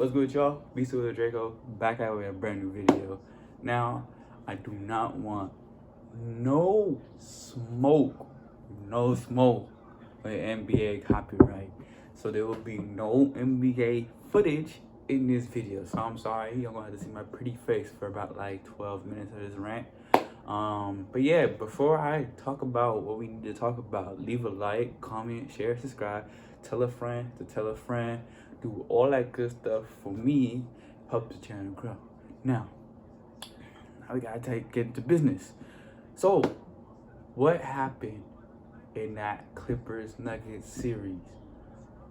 What's good, y'all? Beast with Draco back out with a brand new video. Now, I do not want no smoke with NBA copyright. So there will be no NBA footage in this video. So I'm sorry, you're gonna have to see my pretty face for about like 12 minutes of this rant. But yeah, before I talk about what we need to talk about, leave a like, comment, share, subscribe, tell a friend to tell a friend, do all that good stuff for me, help the channel grow. Now we gotta get into business. So, what happened in that Clippers Nuggets series?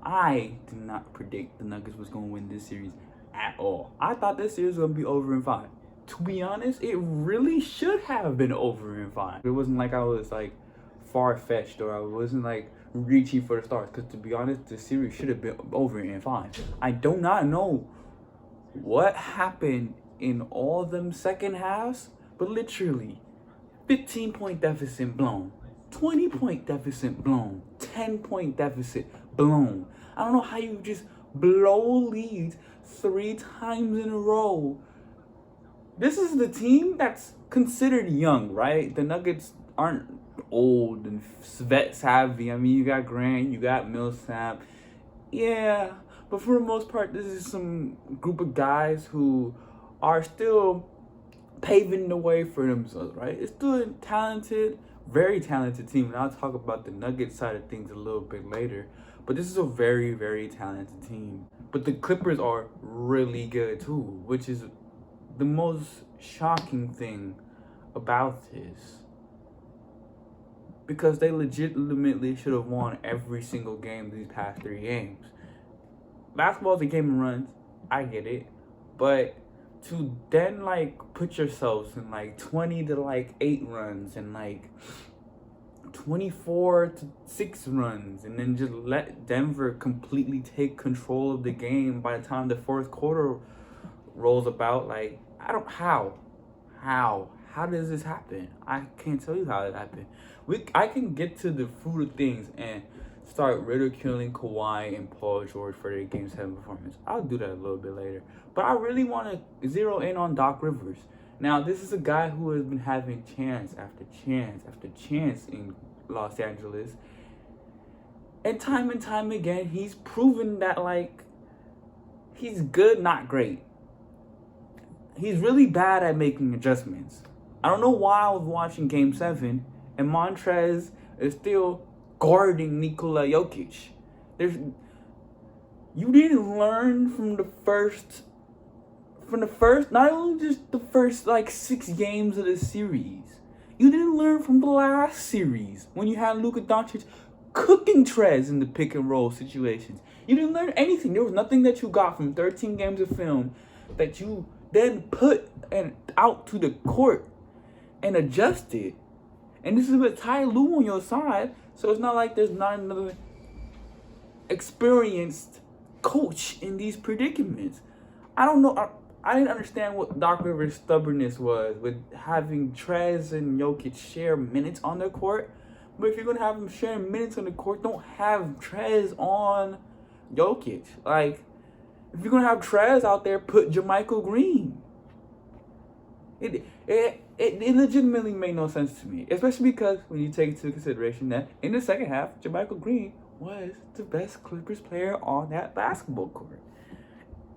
I did not predict the Nuggets was gonna win this series at all. I thought this series was gonna be over in 5. To be honest, it really should have been over in 5. It wasn't like I was like far-fetched or I wasn't like reaching for the stars, because to be honest, the series should have been over in 5. I do not know what happened in all them second halves, but literally 15-point deficit blown, 20-point deficit blown, 10-point deficit blown. I don't know how you just blow leads 3 times in a row. This is the team that's considered young, right? The Nuggets aren't old and vet savvy. I mean, you got Grant, you got Millsap. Yeah, but for the most part, this is some group of guys who are still paving the way for themselves, right? It's still a talented, very talented team. And I'll talk about the Nuggets side of things a little bit later. But this is a very, very talented team. But the Clippers are really good too, which is the most shocking thing about this. Because they legitimately should have won every single game these past 3 games. Basketball's a game of runs, I get it. But to then like put yourselves in like 20 to like 8 runs and like 24 to 6 runs and then just let Denver completely take control of the game by the time the fourth quarter rolls about, like, I don't, how does this happen? I can't tell you how it happened. I can get to the fruit of things and start ridiculing Kawhi and Paul George for their Game 7 performance. I'll do that a little bit later. But I really want to zero in on Doc Rivers. Now, this is a guy who has been having chance after chance after chance in Los Angeles. And time again, he's proven that, like, he's good, not great. He's really bad at making adjustments. I don't know why I was watching Game 7 and Montrez is still guarding Nikola Jokic. You didn't learn from the first, not only just the first like 6 games of the series. You didn't learn from the last series when you had Luka Doncic cooking Trez in the pick and roll situations. You didn't learn anything. There was nothing that you got from 13 games of film that you then put out to the court and adjusted. And this is with Ty Lue on your side, so it's not like there's not another experienced coach in these predicaments. I don't know. I didn't understand what Doc Rivers' stubbornness was with having Trez and Jokic share minutes on their court. But if you're going to have them sharing minutes on the court, don't have Trez on Jokic. Like, if you're going to have Trez out there, put JaMychal Green. It legitimately made no sense to me. Especially because when you take into consideration that in the second half, JaMychal Green was the best Clippers player on that basketball court.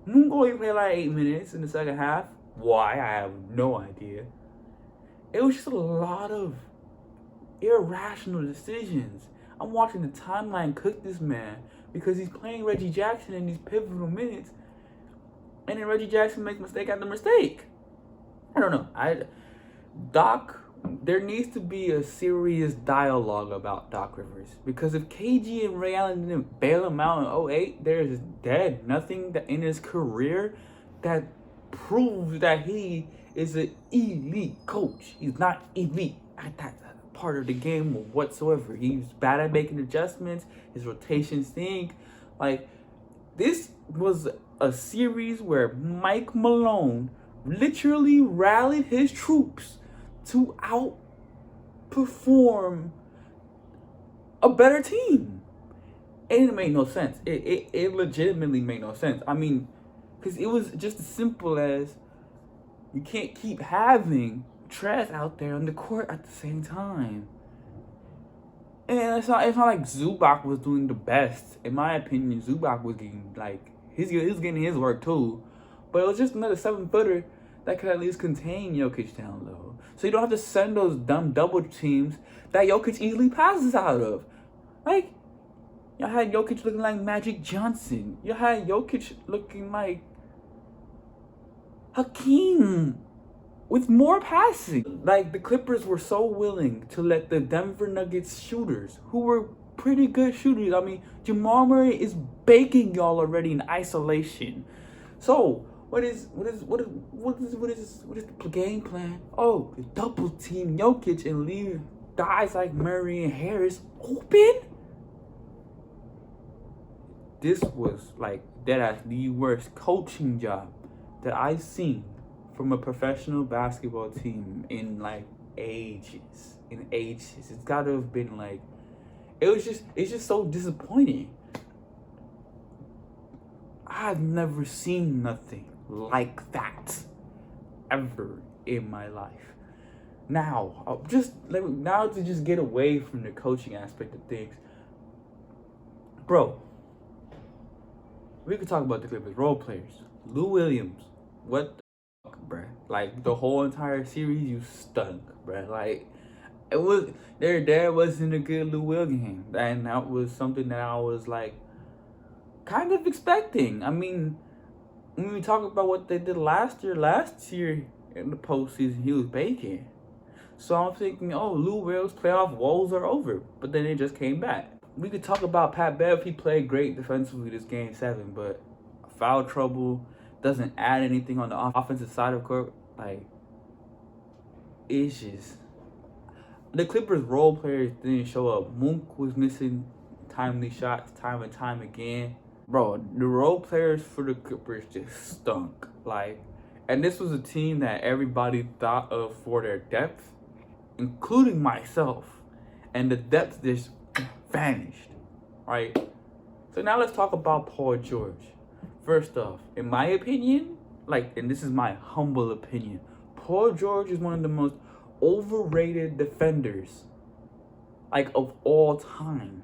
Mungo played like 8 minutes in the second half. Why? I have no idea. It was just a lot of irrational decisions. I'm watching the timeline cook this man because he's playing Reggie Jackson in these pivotal minutes, and then Reggie Jackson makes mistake after mistake. I don't know. Doc, there needs to be a serious dialogue about Doc Rivers, because if KG and Ray Allen didn't bail him out in 08, there is nothing that in his career that proves that he is an elite coach. He's not elite at that part of the game whatsoever. He's bad at making adjustments. His rotations stink. Like, this was a series where Mike Malone literally rallied his troops to outperform a better team. And it made no sense. It legitimately made no sense. I mean, Because it was just as simple as you can't keep having trash out there on the court at the same time. And it's not like Zubac was doing the best. In my opinion, Zubac was getting he was getting his work too. But it was just another 7-footer that could at least contain Jokic down low. So you don't have to send those dumb double teams that Jokic easily passes out of. Like, y'all had Jokic looking like Magic Johnson. You had Jokic looking like Hakeem with more passing. Like, the Clippers were so willing to let the Denver Nuggets shooters, who were pretty good shooters. I mean, Jamal Murray is baking y'all already in isolation. So what is the game plan? Oh, double team Jokic and leave guys like Murray and Harris open? This was like the worst coaching job that I've seen from a professional basketball team in ages. It's gotta have been it's just so disappointing. I've never seen nothing like that ever in my life. Now, to just get away from the coaching aspect of things, bro. We could talk about the Clippers role players. Lou Williams, what the fuck, bruh? Like, the whole entire series, you stunk, bruh. Like, there wasn't a good Lou Williams game, and that was something that I was kind of expecting. I mean, when we talk about what they did last year in the postseason, he was baking. So I'm thinking, oh, Lou Williams' playoff woes are over, but then they just came back. We could talk about Pat Bev. He played great defensively this game 7, but foul trouble doesn't add anything on the offensive side of court. It's just the Clippers role players didn't show up. Mook was missing timely shots time and time again. Bro, the role players for the Clippers just stunk. And this was a team that everybody thought of for their depth, including myself. And the depth just vanished, right? So now let's talk about Paul George. First off, in my opinion, and this is my humble opinion, Paul George is one of the most overrated defenders, of all time.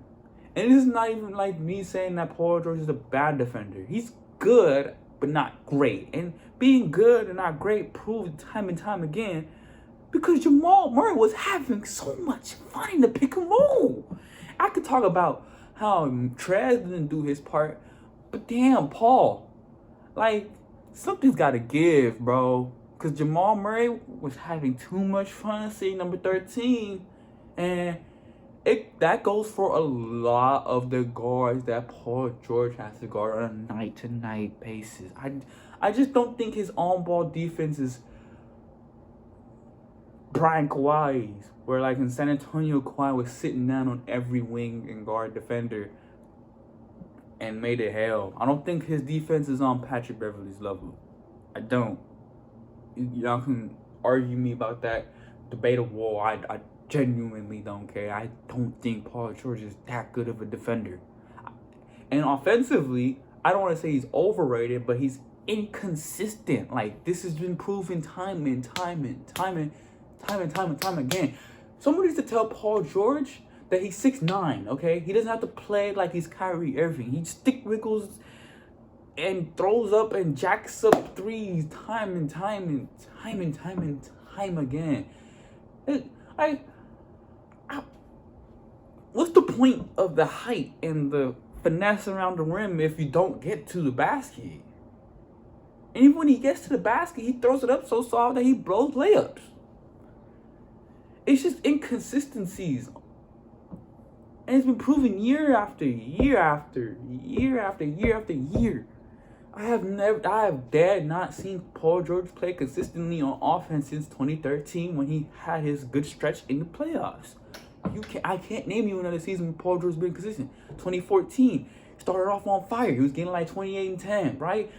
And this is not even me saying that Paul George is a bad defender. He's good, but not great. And being good and not great proved time and time again because Jamal Murray was having so much fun in the pick and roll. I could talk about how Trez didn't do his part, but damn, Paul, something's got to give, bro. Because Jamal Murray was having too much fun seeing number 13. And that goes for a lot of the guards that Paul George has to guard on a night-to-night basis. I just don't think his on-ball defense is Brian Kawhi's, where in San Antonio, Kawhi was sitting down on every wing and guard defender and made it hell. I don't think his defense is on Patrick Beverley's level. I don't. Y'all can argue me about that. Debatable. I genuinely don't care. I don't think Paul George is that good of a defender. And offensively, I don't want to say he's overrated, but he's inconsistent. This has been proven time and time again. Somebody needs to tell Paul George that he's 6'9", okay? He doesn't have to play like he's Kyrie Irving. He stick wiggles and throws up and jacks up threes time and time again. What's the point of the height and the finesse around the rim if you don't get to the basket? And even when he gets to the basket, he throws it up so soft that he blows layups. It's just inconsisticies. And it's been proven year after year after year after year after year. I have dared not seen Paul George play consistently on offense since 2013 when he had his good stretch in the playoffs. I can't name you another season when Paul George's been consistent. 2014, started off on fire. He was getting 28 and 10, right?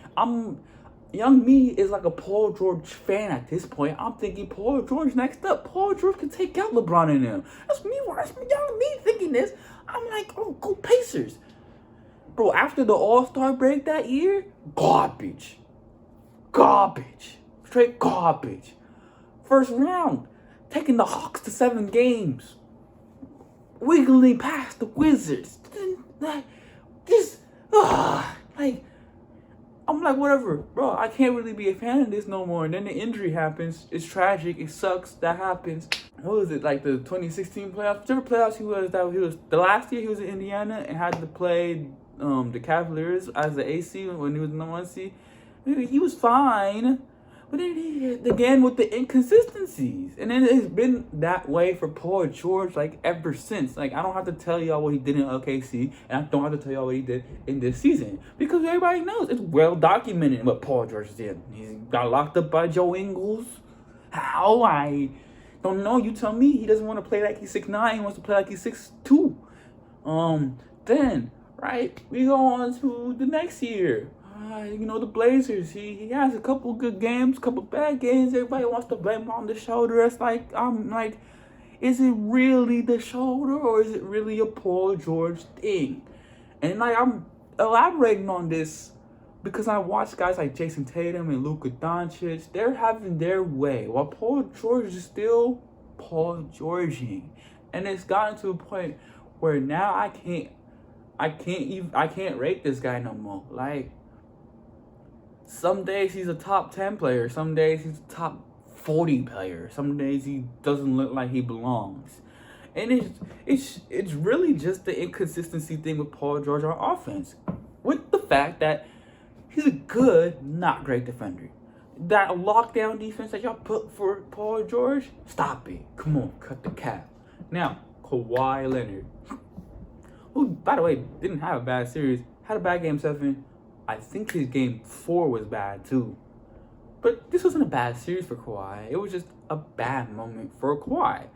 Young me is a Paul George fan at this point. I'm thinking Paul George next up. Paul George can take out LeBron and them. That's young me thinking this. I'm oh, go Pacers. Bro, after the All-Star break that year, garbage. garbage. Straight garbage. First round, taking the Hawks to 7 games. Wiggling past the Wizards. Just, like, I'm like, whatever, bro. I can't really be a fan of this no more. And then the injury happens. It's tragic. It sucks. That happens. What was it, like the 2016 playoffs? Whichever playoffs he was the last year he was in Indiana and had to play the Cavaliers as the AC when he was number 1 seed. He was fine. But then he again with the inconsistencies. And then it's been that way for Paul George like ever since. Like, I don't have to tell y'all what he did in OKC, and I don't have to tell y'all what he did in this season. Because everybody knows. It's well documented what Paul George did. He got locked up by Joe Ingles. How? I don't know. You tell me. He doesn't want to play like he's 6'9". He wants to play like he's 6'2". Then, right, we go on to the next year. The Blazers, he has a couple good games, couple bad games. Everybody wants to blame him on the shoulder. It's like, I'm like, is it really the shoulder or is it really a Paul George thing? And like, I'm elaborating on this because I watch guys like Jason Tatum and Luka Doncic. They're having their way while Paul George is still Paul Georging. And it's gotten to a point where now I can't rate this guy no more. Like, some days he's a top 10 player. Some days he's a top 40 player. Some days he doesn't look like he belongs. And it's really just the inconsistency thing with Paul George on offense. With the fact that he's a good, not great defender. That lockdown defense that y'all put for Paul George, stop it. Come on, cut the cap. Now, Kawhi Leonard, who, by the way, didn't have a bad series, had a bad game 7. I think his game 4 was bad too. But this wasn't a bad series for Kawhi. It was just a bad moment for Kawhi.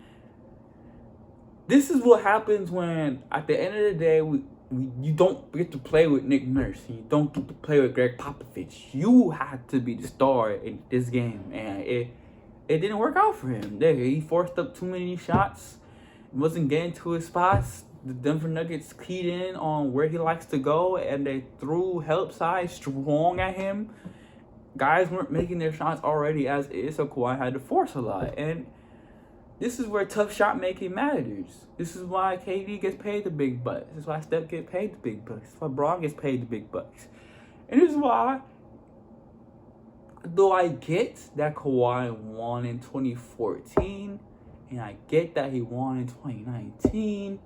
This is what happens when, at the end of the day, you don't get to play with Nick Nurse. You don't get to play with Greg Popovich. You had to be the star in this game. And it didn't work out for him. He forced up too many shots. Wasn't getting to his spots. The Denver Nuggets keyed in on where he likes to go, and they threw help side strong at him. Guys weren't making their shots already as is, so Kawhi had to force a lot. And this is where tough shot making matters. This is why KD gets paid the big bucks. This is why Steph gets paid the big bucks. This is why Braun gets paid the big bucks. And this is why, though I get that Kawhi won in 2014, and I get that he won in 2019,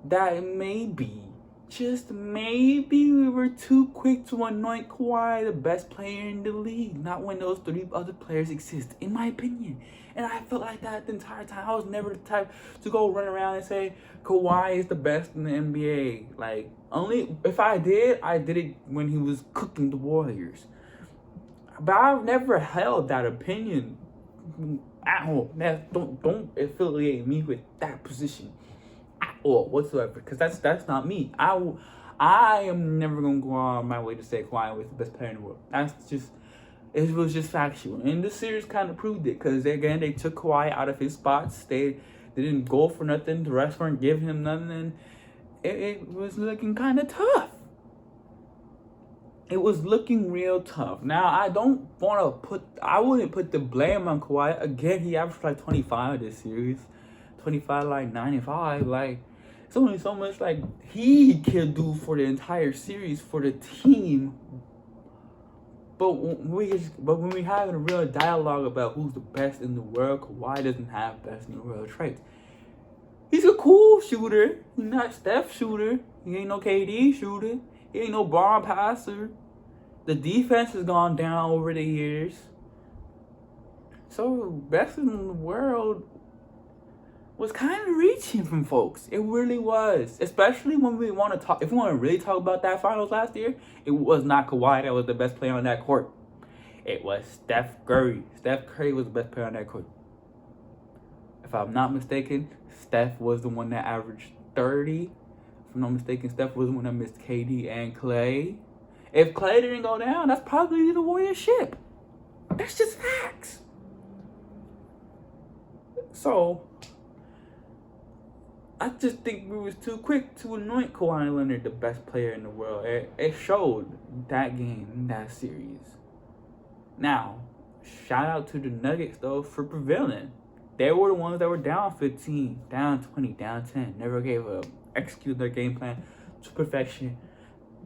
that maybe, just maybe, we were too quick to anoint Kawhi the best player in the league, not when those 3 other players exist, in my opinion. And I felt like that the entire time. I was never the type to go run around and say Kawhi is the best in the NBA. Like, only if I did it when he was cooking the Warriors. But I've never held that opinion at all. Don't affiliate me with that position or whatsoever, because that's not me. I am never gonna go on my way to say Kawhi was the best player in the world. It was just factual, and this series kind of proved it, because again they took Kawhi out of his spots. They didn't go for nothing. The refs weren't giving him nothing, and it was looking kind of tough. It was looking real tough. Now, I wouldn't put the blame on Kawhi. Again, he averaged like 25 this series. 25, like 95. Like, it's only so much like he can do for the entire series for the team. But when we having a real dialogue about who's the best in the world, Kawhi doesn't have best in the world traits. He's a cool shooter. He's not Steph shooter. He ain't no KD shooter. He ain't no Braun passer. The defense has gone down over the years. So, best in the world was kind of reaching from folks. It really was. Especially when we want to talk. If we want to really talk about that finals last year, it was not Kawhi that was the best player on that court. It was Steph Curry. Steph Curry was the best player on that court. If I'm not mistaken, Steph was the one that averaged 30. If I'm not mistaken, Steph was the one that missed KD and Clay. If Clay didn't go down, that's probably the Warriors ship. That's just facts. So, I just think we was too quick to anoint Kawhi Leonard the best player in the world. It showed that game, that series. Now, shout out to the Nuggets though for prevailing. They were the ones that were down 15, down 20, down 10. Never gave up. Executed their game plan to perfection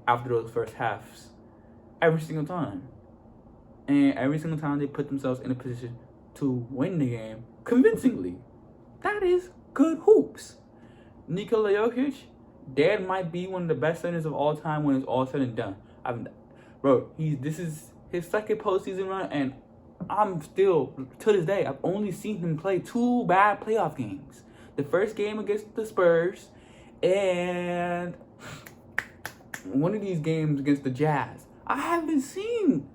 after those first halves. Every single time. And every single time they put themselves in a position to win the game convincingly. That is good hoops. Nikola Jokic, Dad might be one of the best centers of all time when it's all said and done. This is his second postseason run, and I'm still, to this day, I've only seen him play 2 bad playoff games. The first game against the Spurs, and one of these games against the Jazz. I haven't seen.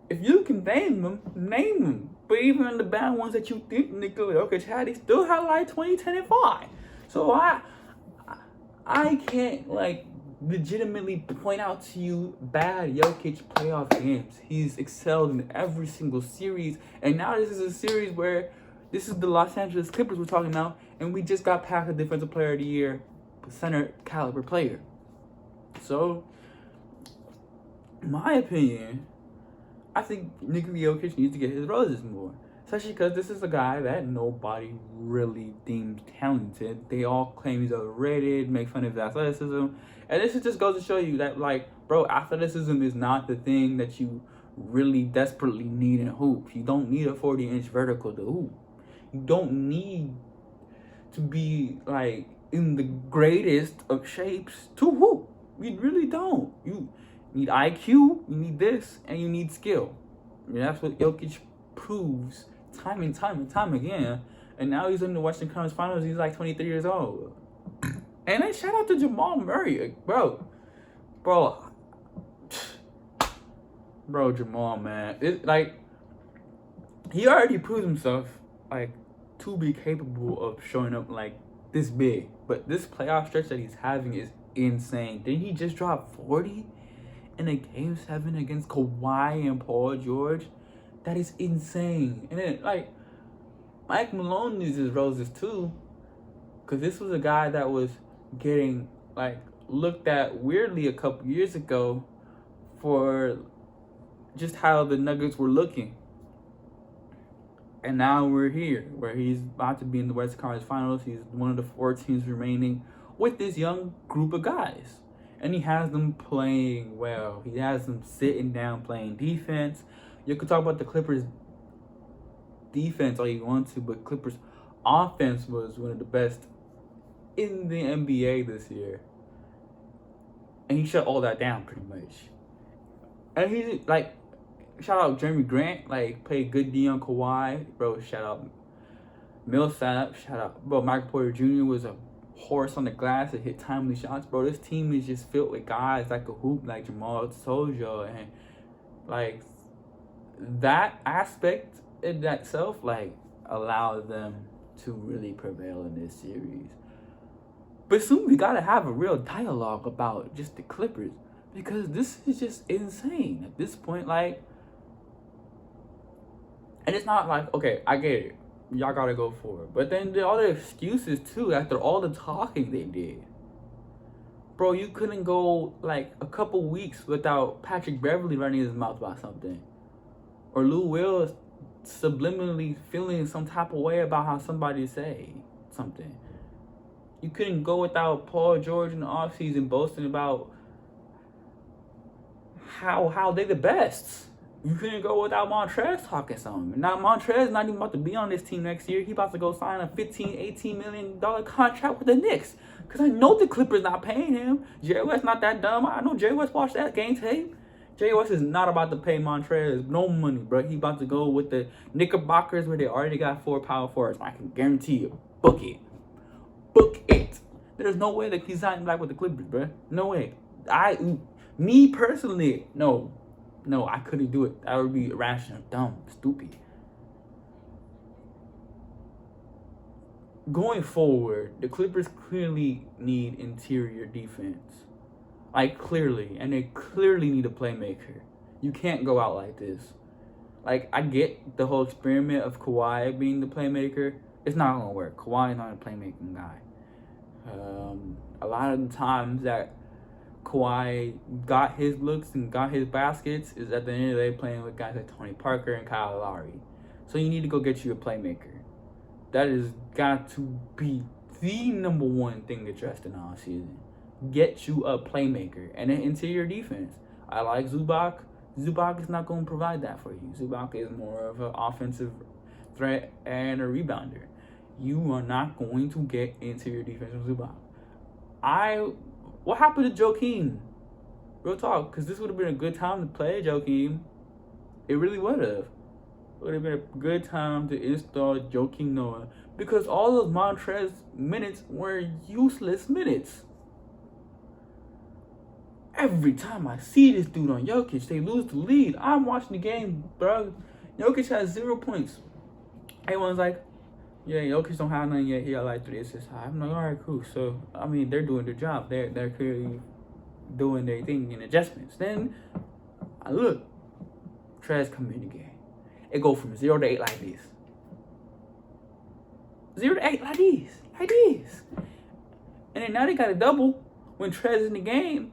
If you can name them, name them. But even in the bad ones that you think Nikola Jokic had, he still had like 20, 10, and 5. So I can't like legitimately point out to you bad Jokic playoff games. He's excelled in every single series. And now this is a series where this is the Los Angeles Clippers we're talking about, and we just got past the Defensive Player of the Year, center caliber player. So, in my opinion, I think Nikola Jokic needs to get his roses more. Especially because this is a guy that nobody really deems talented. They all claim he's overrated, make fun of his athleticism. And this just goes to show you that, like, bro, athleticism is not the thing that you really desperately need in hoops. You don't need a 40-inch vertical to hoop. You don't need to be, like, in the greatest of shapes to hoop. You really don't. You need IQ, you need this, and you need skill. I mean, that's what Jokic proves time and time again. And now he's in the Western Conference Finals. He's like 23 years old. And then shout out to Jamal Murray, bro, Jamal, man. He already proved himself, like, to be capable of showing up like this big. But this playoff stretch that he's having is insane. Didn't he just drop 40 in a Game 7 against Kawhi and Paul George? That is insane. And then, like, Mike Malone needs his roses too, because this was a guy that was getting, like, looked at weirdly a couple years ago for just how the Nuggets were looking. And now we're here, where he's about to be in the Western Conference Finals. He's one of the 4 teams remaining with this young group of guys. And he has them playing well. He has them sitting down playing defense. You could talk about the Clippers' defense all you want to, but Clippers' offense was one of the best in the NBA this year. And he shut all that down pretty much. And he's like, shout out Jeremy Grant, like, played good D on Kawhi. Bro, shout out Millsap. Shout out, bro, Michael Porter Jr. was a horse on the glass and hit timely shots. Bro, this team is just filled with guys that could hoop, like Jamal told y'all. And, like, that aspect in that self, like, allowed them to really prevail in this series. But soon we gotta have a real dialogue about just the Clippers, because this is just insane at this point. Like, and it's not like, okay, I get it, y'all gotta go for it, but then all the excuses too after all the talking they did. Bro, you couldn't go like a couple weeks without Patrick Beverley running his mouth about something, or Lou Will subliminally feeling some type of way about how somebody say something. You couldn't go without Paul George in the offseason boasting about how they the best. You couldn't go without Montrezl talking something. Now Montrezl not even about to be on this team next year. He about to go sign a $15, $18 million contract with the Knicks. Because I know the Clippers not paying him. Jerry West not that dumb. I know Jerry West watched that game tape. Jerry West is not about to pay Montrezl no money, bro. He about to go with the Knickerbockers where they already got 4 power forwards. I can guarantee you. Book it. Book it. There's no way that he's signing back with the Clippers, bro. No way. Me personally, no, I couldn't do it. That would be irrational, dumb, stupid. Going forward, the Clippers clearly need interior defense. Like, clearly. And they clearly need a playmaker. You can't go out like this. Like, I get the whole experiment of Kawhi being the playmaker. It's not going to work. Kawhi is not a playmaking guy. A lot of the times that Kawhi got his looks and got his baskets is at the end of the day playing with guys like Tony Parker and Kyle Lowry. So you need to go get you a playmaker. That has got to be the number one thing addressed in all season. Get you a playmaker and an interior defense. I like Zubac. Zubac is not going to provide that for you. Zubac is more of an offensive threat and a rebounder. You are not going to get interior defense from Zubac. What happened to Joakim? Real talk, because this would have been a good time to play Joakim. It really would have. It would have been a good time to install Joakim Noah, because all those Montrez minutes were useless minutes. Every time I see this dude on Jokic, they lose the lead. I'm watching the game, bro. Jokic has 0 points. Everyone's like, yeah, Jokic don't have none yet. He got like 3 assists. I'm like, all right, cool. So, I mean, they're doing their job. They're clearly doing their thing in adjustments. Then, I look. Trez come in the game. It go from 0 to 8 like this. 0 to 8 like this. Like this. And then now they got a double when Trez in the game.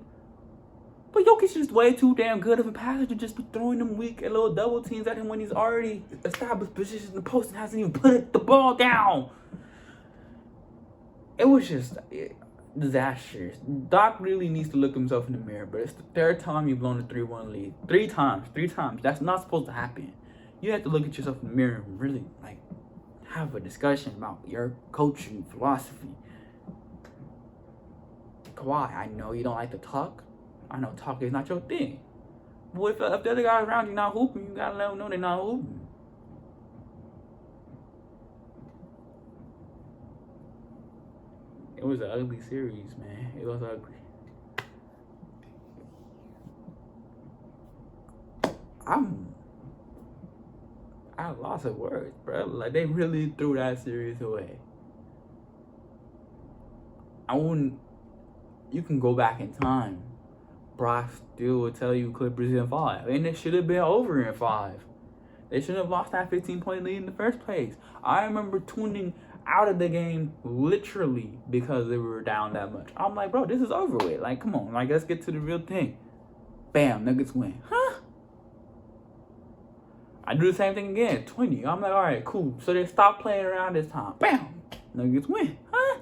But Jokic is just way too damn good of a passer to just be throwing them weak and little double teams at him when he's already established positions in the post and hasn't even put the ball down. It was just disastrous. Doc really needs to look himself in the mirror, but it's the 3rd time you've blown a 3-1 lead. 3 times. That's not supposed to happen. You have to look at yourself in the mirror and really, have a discussion about your coaching philosophy. Kawhi, I know you don't like to talk. I know talking is not your thing. But if the other guys around you not hooping, you gotta let them know they're not hooping. It was an ugly series, man. It was ugly. I lost of words, bro. Like, they really threw that series away. You can go back in time. Brock still would tell you Clippers in 5. And it should have been over in 5. They shouldn't have lost that 15-point lead in the first place. I remember tuning out of the game literally because they were down that much. I'm like, bro, this is over with. Like, come on. Like, let's get to the real thing. Bam, Nuggets win. Huh? I do the same thing again. 20. I'm like, all right, cool. So they stopped playing around this time. Bam, Nuggets win. Huh?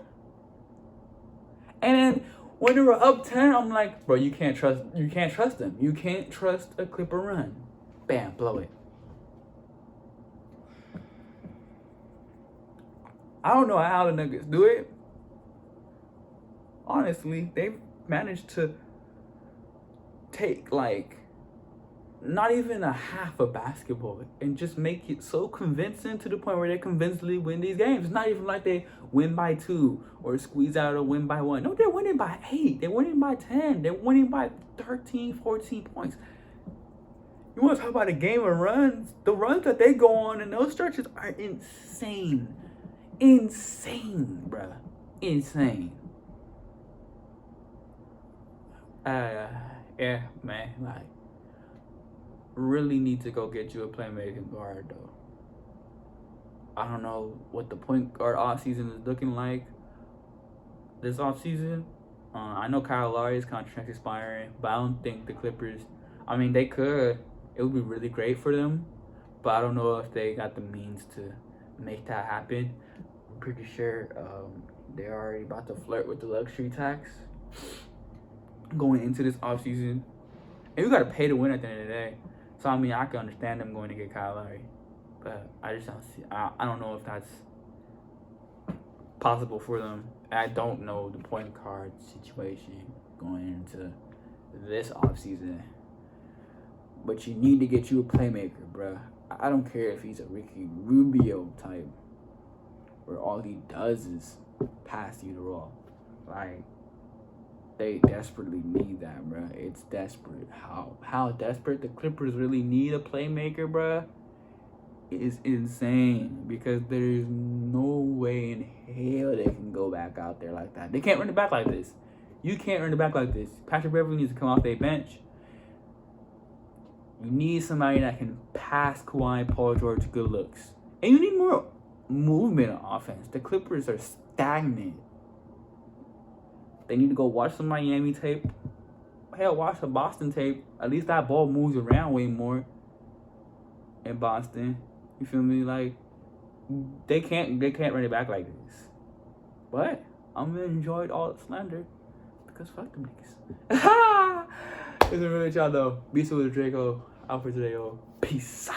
And then when they were up 10, I'm like, bro, you can't trust them. You can't trust a Clipper run. Bam, blow it. I don't know how the Nuggets do it. Honestly, they've managed to take, not even a half of basketball and just make it so convincing to the point where they convincingly win these games. It's not even like they win by 2 or squeeze out a win by 1. No, they're winning by 8. They're winning by 10. They're winning by 13, 14 points. You want to talk about a game of runs? The runs that they go on in those stretches are insane. Insane, bruh. Insane. Yeah, man, really need to go get you a playmaking guard, though. I don't know what the point guard offseason is looking like this offseason. I know Kyle Lowry's contract expiring, but I don't think the Clippers, they could. It would be really great for them, but I don't know if they got the means to make that happen. I'm pretty sure they're already about to flirt with the luxury tax going into this offseason. And you got to pay to win at the end of the day. So, I can understand them going to get Kyle Lowry. But I just don't see... I don't know if that's possible for them. I don't know the point guard situation going into this offseason. But you need to get you a playmaker, bruh. I don't care if he's a Ricky Rubio type, where all he does is pass you the ball. They desperately need that, bruh. It's desperate. How desperate the Clippers really need a playmaker, bruh, is insane. Because there's no way in hell they can go back out there like that. They can't run it back like this. You can't run it back like this. Patrick Beverley needs to come off their bench. You need somebody that can pass Kawhi and Paul George good looks. And you need more movement on offense. The Clippers are stagnant. They need to go watch some Miami tape hell, watch the Boston tape. At least that ball moves around way more in Boston. You feel me? Like they can't run it back like this. But I'm gonna enjoy it all slander because fuck them niggas. It's a real y'all though. Be with Draco. Out for today, yo. Peace.